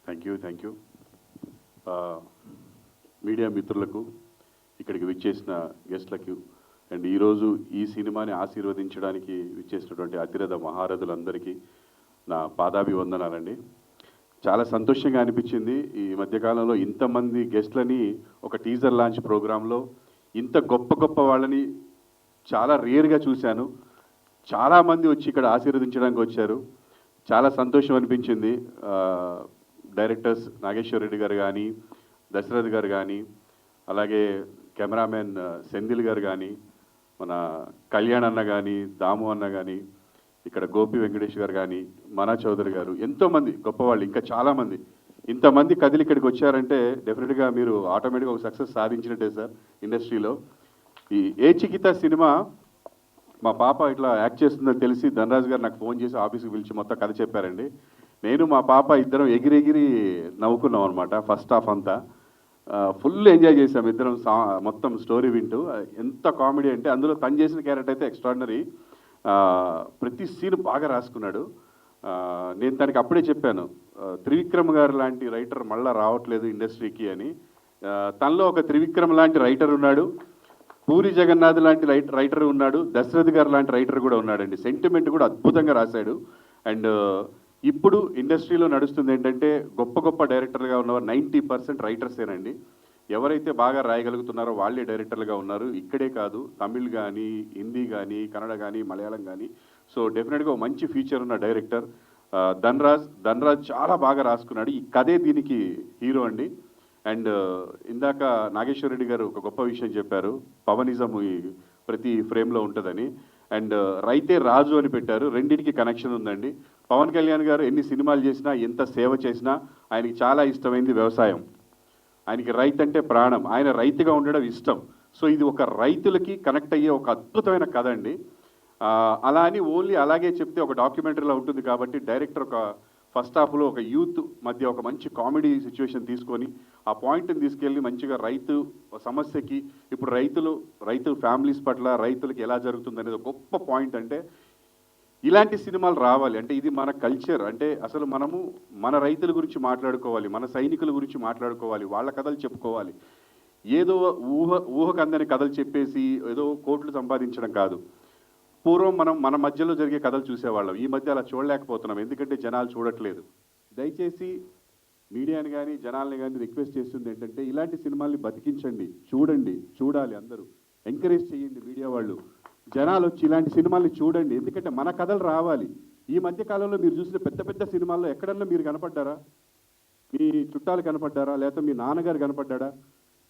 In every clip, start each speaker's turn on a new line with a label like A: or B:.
A: Thank you. Media మిత్రులకు, ఇక్కడికి విచ్చేసిన గెస్ట్లకు అండ్ ఈరోజు ఈ సినిమాని ఆశీర్వదించడానికి విచ్చేసినటువంటి అతిరథ మహారథులందరికీ నా పాదాభివందనాలండి. చాలా సంతోషంగా అనిపించింది ఈ మధ్యకాలంలో ఇంతమంది గెస్ట్లని ఒక టీజర్ లాంచ్ ప్రోగ్రాంలో ఇంత గొప్ప గొప్ప వాళ్ళని చాలా రేర్గా చూశాను. చాలామంది వచ్చి ఇక్కడ ఆశీర్వదించడానికి వచ్చారు. చాలా సంతోషం అనిపించింది. డైరెక్టర్స్ నాగేశ్వర రెడ్డి గారు కానీ, దశరథ్ గారు కానీ, అలాగే కెమెరామెన్ సెంధిల్ గారు కానీ, మన కళ్యాణ్ అన్న కానీ, దాము అన్న కానీ, ఇక్కడ గోపి వెంకటేష్ గారు కానీ, మనా చౌదరి గారు, ఎంతోమంది గొప్పవాళ్ళు, ఇంకా చాలామంది. ఇంతమంది కదిలి ఇక్కడికి వచ్చారంటే డెఫినెట్గా మీరు ఆటోమేటిక్గా ఒక సక్సెస్ సాధించినట్టే సార్ ఇండస్ట్రీలో. ఈ ఏ చికిత సినిమా మా పాప ఇట్లా యాక్ట్ చేస్తుందని తెలిసి ధనరాజ్ గారు నాకు ఫోన్ చేసి ఆఫీస్కి పిలిచి మొత్తం కథ చెప్పారండి. నేను మా పాప ఇద్దరం ఎగిరెగిరి నవ్వుకున్నాం అనమాట. ఫస్ట్ హాఫ్ అంతా ఫుల్ ఎంజాయ్ చేసాం ఇద్దరం. మొత్తం స్టోరీ వింటూ ఎంత కామెడీ అంటే అందులో తను చేసిన క్యారెక్టర్ అయితే ఎక్స్ట్రాడినరీ. ప్రతి సీన్ బాగా రాసుకున్నాడు. నేను తనకి అప్పుడే చెప్పాను, త్రివిక్రమ్ గారు లాంటి రైటర్ మళ్ళీ రావట్లేదు ఇండస్ట్రీకి అని. తనలో ఒక త్రివిక్రమ్ లాంటి రైటర్ ఉన్నాడు, పూరి జగన్నాథ్ లాంటి రైటర్ ఉన్నాడు, దశరథ్ గారు లాంటి రైటర్ కూడా ఉన్నాడండి. సెంటిమెంట్ కూడా అద్భుతంగా రాశాడు. అండ్ ఇప్పుడు ఇండస్ట్రీలో నడుస్తుంది ఏంటంటే గొప్ప గొప్ప డైరెక్టర్లుగా ఉన్నవారు 90% రైటర్సేనండి. ఎవరైతే బాగా రాయగలుగుతున్నారో వాళ్ళే డైరెక్టర్లుగా ఉన్నారు. ఇక్కడే కాదు, తమిళ్ కానీ, హిందీ కానీ, కన్నడ కానీ, మలయాళం కానీ. సో డెఫినెట్గా మంచి ఫ్యూచర్ ఉన్న డైరెక్టర్ ధనరాజ్ చాలా బాగా రాసుకున్నాడు. ఈ కథే దీనికి హీరో అండి. అండ్ ఇందాక నాగేశ్వర రెడ్డి గారు ఒక గొప్ప విషయం చెప్పారు, పవనిజం ఈ ప్రతి ఫ్రేమ్లో ఉంటుందని. అండ్ రైతే రాజు అని పెట్టారు, రెండింటికి కనెక్షన్ ఉందండి. పవన్ కళ్యాణ్ గారు ఎన్ని సినిమాలు చేసినా, ఎంత సేవ చేసినా ఆయనకి చాలా ఇష్టమైంది వ్యవసాయం. ఆయనకి రైతు అంటే ప్రాణం, ఆయన రైతుగా ఉండడం ఇష్టం. సో ఇది ఒక రైతులకి కనెక్ట్ అయ్యే ఒక అద్భుతమైన కథ అండి. అలా అని ఓన్లీ అలాగే చెప్తే ఒక డాక్యుమెంటరీలో ఉంటుంది కాబట్టి డైరెక్టర్ ఒక ఫస్ట్ హాఫ్లో ఒక యూత్ మధ్య ఒక మంచి కామెడీ సిచ్యువేషన్ తీసుకొని ఆ పాయింట్ని తీసుకెళ్ళి మంచిగా రైతు సమస్యకి, ఇప్పుడు రైతు ఫ్యామిలీస్ పట్ల రైతులకి ఎలా జరుగుతుంది అనేది గొప్ప పాయింట్. అంటే ఇలాంటి సినిమాలు రావాలి. అంటే ఇది మన కల్చర్. అంటే అసలు మనము మన రైతుల గురించి మాట్లాడుకోవాలి, మన సైనికుల గురించి మాట్లాడుకోవాలి, వాళ్ళ కథలు చెప్పుకోవాలి. ఏదో ఊహకు అందని కథలు చెప్పేసి ఏదో కోట్లు సంపాదించడం కాదు. పూర్వం మనం మన మధ్యలో జరిగే కథలు చూసేవాళ్ళం. ఈ మధ్య అలా చూడలేకపోతున్నాం, ఎందుకంటే జనాలు చూడట్లేదు. దయచేసి మీడియాని కానీ జనాల్ని కానీ రిక్వెస్ట్ చేస్తుంది ఏంటంటే ఇలాంటి సినిమాల్ని బతికించండి, చూడాలి, అందరూ ఎంకరేజ్ చేయండి. మీడియా వాళ్ళు, జనాలు వచ్చి ఇలాంటి సినిమాల్ని చూడండి, ఎందుకంటే మన కథలు రావాలి. ఈ మధ్య కాలంలో మీరు చూసిన పెద్ద పెద్ద సినిమాల్లో ఎక్కడన్నా మీరు కనపడ్డారా? మీ చుట్టాలు కనపడ్డారా? లేకపోతే మీ నాన్నగారు కనపడ్డాడా?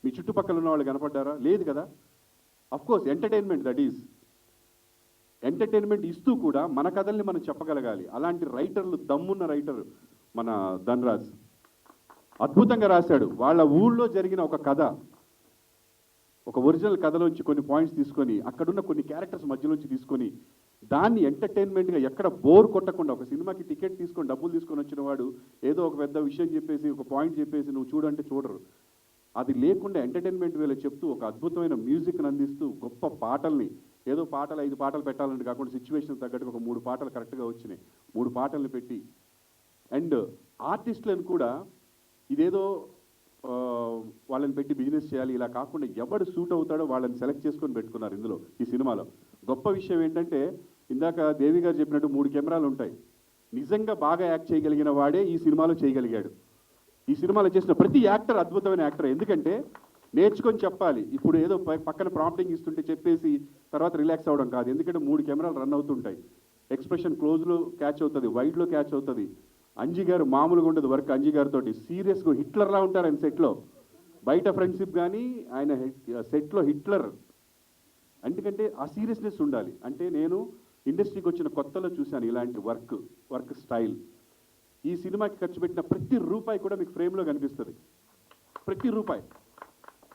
A: మీ చుట్టుపక్కల ఉన్న వాళ్ళు కనపడ్డారా? లేదు కదా. Of course entertainment, that is entertainment ఇస్తూ కూడా మన కథల్ని మనం చెప్పగలగాలి. అలాంటి రైటర్లు, దమ్మున్న రైటర్ మన ధనరాజ్ అద్భుతంగా రాశాడు. వాళ్ళ ఊళ్ళో జరిగిన ఒక కథ, ఒక ఒరిజినల్ కథలోంచి కొన్ని పాయింట్స్ తీసుకొని, అక్కడున్న కొన్ని క్యారెక్టర్స్ మధ్యలోంచి తీసుకొని దాన్ని ఎంటర్టైన్మెంట్గా ఎక్కడ బోర్ కొట్టకుండా, ఒక సినిమాకి టికెట్ తీసుకొని డబ్బులు తీసుకొని వచ్చిన వాడు ఏదో ఒక పెద్ద విషయం చెప్పేసి ఒక పాయింట్ చెప్పేసి నువ్వు చూడంటే చూడరు. అది లేకుండా ఎంటర్టైన్మెంట్ వేళ చెప్తూ ఒక అద్భుతమైన మ్యూజిక్ని అందిస్తూ గొప్ప పాటల్ని, ఏదో 5 పాటలు పెట్టాలని కాకుండా సిచ్యువేషన్ తగ్గట్టుగా ఒక 3 పాటలు కరెక్ట్గా వచ్చినాయి, 3 పాటల్ని పెట్టి. అండ్ ఆర్టిస్టులను కూడా ఇదేదో వాళ్ళని పెట్టి బిజినెస్ చేయాలి ఇలా కాకుండా ఎవడు సూట్ అవుతాడో వాళ్ళని సెలెక్ట్ చేసుకొని పెట్టుకున్నారు ఇందులో, ఈ సినిమాలో. గొప్ప విషయం ఏంటంటే ఇందాక దేవి గారు చెప్పినట్టు 3 కెమెరాలు ఉంటాయి. నిజంగా బాగా యాక్ట్ చేయగలిగిన వాడే ఈ సినిమాలో చేయగలిగాడు. ఈ సినిమాలో చేసిన ప్రతి యాక్టర్ అద్భుతమైన యాక్టర్. ఎందుకంటే నేర్చుకొని చెప్పాలి. ఇప్పుడు ఏదో పక్కన ప్రాంప్టింగ్ ఇస్తుంటే చెప్పేసి తర్వాత రిలాక్స్ అవ్వడం కాదు. ఎందుకంటే 3 కెమెరాలు రన్ అవుతుంటాయి. ఎక్స్ప్రెషన్ క్లోజ్లో క్యాచ్ అవుతుంది, వైడ్లో క్యాచ్ అవుతుంది. అంజీ గారు మామూలుగా ఉండదు వర్క్. అంజీ గారితో సీరియస్గా హిట్లర్లా ఉంటారు ఆయన సెట్లో. బయట ఫ్రెండ్షిప్ కానీ ఆయన సెట్లో హిట్లర్. ఎందుకంటే ఆ సీరియస్నెస్ ఉండాలి. అంటే నేను ఇండస్ట్రీకి వచ్చిన కొత్తలో చూశాను ఇలాంటి వర్క్ స్టైల్. ఈ సినిమాకి ఖర్చు పెట్టిన ప్రతి రూపాయి కూడా మీకు ఫ్రేమ్లో కనిపిస్తుంది, ప్రతి రూపాయి.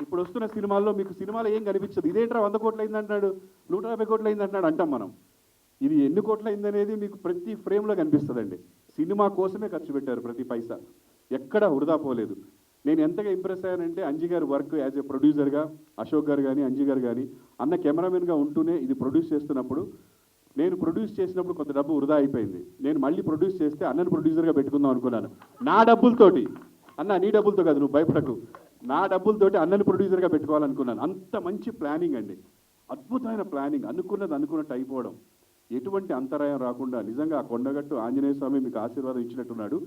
A: ఇప్పుడు వస్తున్న సినిమాల్లో మీకు సినిమాలో ఏం కనిపించదు. ఇదేంట్రా 100 కోట్లు అయిందంటున్నాడు, 150 కోట్లు అయిందంటున్నాడు అంటాం మనం. ఇది ఎన్ని కోట్లు అయిందనేది మీకు ప్రతి ఫ్రేమ్లో కనిపిస్తుందండి. సినిమా కోసమే ఖర్చు పెట్టారు ప్రతి పైసా, ఎక్కడ వృధా పోలేదు. నేను ఎంతగా ఇంప్రెస్ అయ్యానంటే అంజీ గారి వర్క్ యాజ్ ఏ ప్రొడ్యూసర్గా, అశోక్ గారు కానీ అంజీ గారు కానీ, అన్న కెమెరామెన్గా ఉంటూనే ఇది ప్రొడ్యూస్ చేస్తున్నప్పుడు నేను ప్రొడ్యూస్ చేసినప్పుడు కొంత డబ్బు వృధా అయిపోయింది. నేను మళ్ళీ ప్రొడ్యూస్ చేస్తే అన్నను ప్రొడ్యూసర్గా పెట్టుకుందాం అనుకున్నాను. నా డబ్బులతోటి, అన్న నీ డబ్బులతో కాదు, నువ్వు భయపడకు, నా డబ్బులతోటి అన్నని ప్రొడ్యూసర్గా పెట్టుకోవాలనుకున్నాను. అంత మంచి ప్లానింగ్ అండి, అద్భుతమైన ప్లానింగ్, అనుకున్నది అనుకున్నట్టు అయిపోవడం, ఎటువంటి అంతరాయం రాకుండా. నిజంగా ఆ కొండగట్టు ఆంజనేయ స్వామి మీకు ఆశీర్వాదం ఇచ్చినట్టున్నాడు.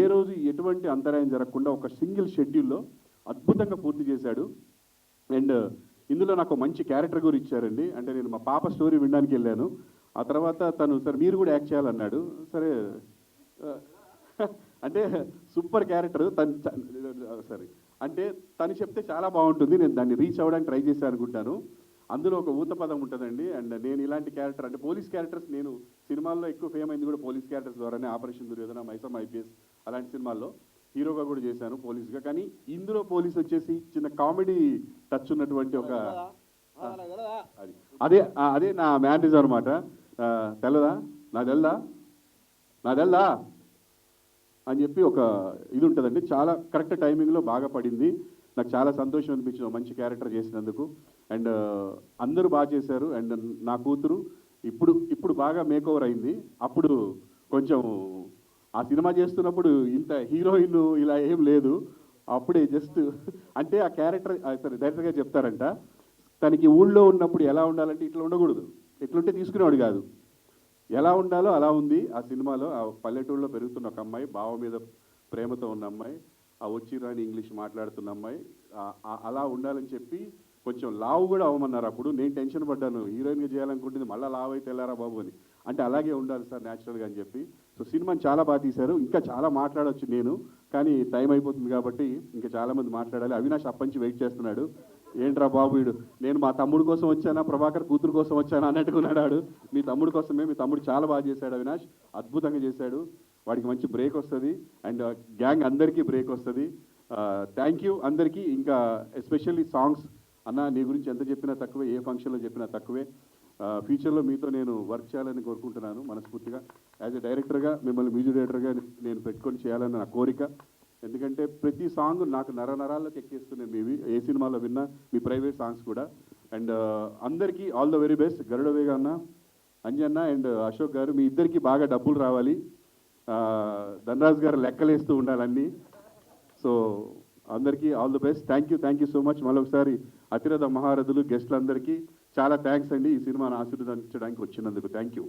A: ఏ రోజు ఎటువంటి అంతరాయం జరగకుండా ఒక సింగిల్ షెడ్యూల్లో అద్భుతంగా పూర్తి చేశాడు. అండ్ ఇందులో నాకు మంచి క్యారెక్టర్ కూడా ఇచ్చారండి. అంటే నేను మా పాప స్టోరీ వినడానికి వెళ్ళాను. ఆ తర్వాత తను సార్ మీరు కూడా యాక్ట్ చేయాలన్నాడు. సరే అంటే సూపర్ క్యారెక్టర్ సరే అంటే తను చెప్తే చాలా బాగుంటుంది, నేను దాన్ని రీచ్ అవ్వడానికి ట్రై చేశాను అనుకుంటాను. అందులో ఒక ఊత పదం ఉంటుందండి. అండ్ నేను ఇలాంటి క్యారెక్టర్ అంటే పోలీస్ క్యారెక్టర్స్, నేను సినిమాల్లో ఎక్కువ ఫేమ్ అయింది కూడా పోలీస్ క్యారెక్టర్స్ ద్వారానే. ఆపరేషన్ దుర్యోధన, మైసమ్మ ఐపీఎస్ అలాంటి సినిమాల్లో హీరోగా కూడా చేశాను పోలీస్గా. కానీ ఇందులో పోలీస్ వచ్చేసి చిన్న కామెడీ టచ్ ఉన్నటువంటి ఒక అదే అదే నా మ్యానేజర్ అనమాట. తెల్లదా నాదెల్దా అని చెప్పి ఒక ఇది ఉంటుందండి. చాలా కరెక్ట్ టైమింగ్లో బాగా పడింది. నాకు చాలా సంతోషం అనిపించింది మంచి క్యారెక్టర్ చేసినందుకు. అండ్ అందరూ బాగా చేశారు. అండ్ నా కూతురు ఇప్పుడు బాగా మేకోవర్ అయింది. అప్పుడు కొంచెం ఆ సినిమా చేస్తున్నప్పుడు ఇంత హీరోయిన్ ఇలా ఏం లేదు. అప్పుడే జస్ట్ అంటే ఆ క్యారెక్టర్ డైరెక్టర్గా చెప్తారంట, తనకి ఊళ్ళో ఉన్నప్పుడు ఎలా ఉండాలంటే ఇట్లా ఉండకూడదు, ఎట్లుంటే తీసుకునేవాడు కాదు, ఎలా ఉండాలో అలా ఉంది ఆ సినిమాలో. ఆ పల్లెటూరులో పెరుగుతున్న ఒక అమ్మాయి, బావ మీద ప్రేమతో ఉన్న అమ్మాయి, ఆ వచ్చి రాని ఇంగ్లీష్ మాట్లాడుతున్న అమ్మాయి, అలా ఉండాలని చెప్పి కొంచెం లావు కూడా అవ్వమన్నారు. అప్పుడు నేను టెన్షన్ పడ్డాను, హీరోయిన్గా చేయాలనుకుంటుంది మళ్ళీ లావు అయితే వెళ్ళారా బాబు అని. అంటే అలాగే ఉండాలి సార్ న్యాచురల్గా అని చెప్పి. సో సినిమాని చాలా బాగా తీశారు. ఇంకా చాలా మాట్లాడవచ్చు నేను, కానీ టైం అయిపోతుంది కాబట్టి ఇంకా చాలామంది మాట్లాడాలి. అవినాష్ అప్పంచి వెయిట్ చేస్తున్నాడు. ఏంట్రా బాబు వీడు, నేను మా తమ్ముడు కోసం వచ్చానా, ప్రభాకర్ కూతురు కోసం వచ్చానా అన్నట్టుకున్నాడు. మీ తమ్ముడు కోసమే, మీ తమ్ముడు చాలా బాగా చేశాడు అవినాష్, అద్భుతంగా చేశాడు. వాడికి మంచి బ్రేక్ వస్తుంది. అండ్ గ్యాంగ్ అందరికీ బ్రేక్ వస్తుంది. థ్యాంక్ యూ అందరికీ. ఇంకా ఎస్పెషల్లీ సాంగ్స్ అన్న, నీ గురించి ఎంత చెప్పినా తక్కువే, ఏ ఫంక్షన్లో చెప్పినా తక్కువే. ఫ్యూచర్లో మీతో నేను వర్క్ చేయాలని కోరుకుంటున్నాను మనస్ఫూర్తిగా. యాజ్ ఎ డైరెక్టర్గా మిమ్మల్ని మ్యూజిక్ డైరెక్టర్గా నేను పెట్టుకొని చేయాలని నా కోరిక. ఎందుకంటే ప్రతి సాంగ్ నాకు నరాల్లోకి ఎక్కేస్తున్నాయి. మీవి ఏ సినిమాలో విన్నా, మీ ప్రైవేట్ సాంగ్స్ కూడా. అండ్ అందరికీ all the very best. Garudavega అన్న, అంజన్న అండ్ అశోక్ గారు, మీ ఇద్దరికి బాగా డబ్బులు రావాలి. ధనరాజ్ గారు లెక్కలేస్తూ ఉండాలన్నీ. సో అందరికీ all the best. Thank you so much. మరొకసారి అతిరథ మహారథులు గెస్టులందరికీ చాలా థ్యాంక్స్ అండి, ఈ సినిమాను ఆశీర్వదించడానికి వచ్చినందుకు. Thank you.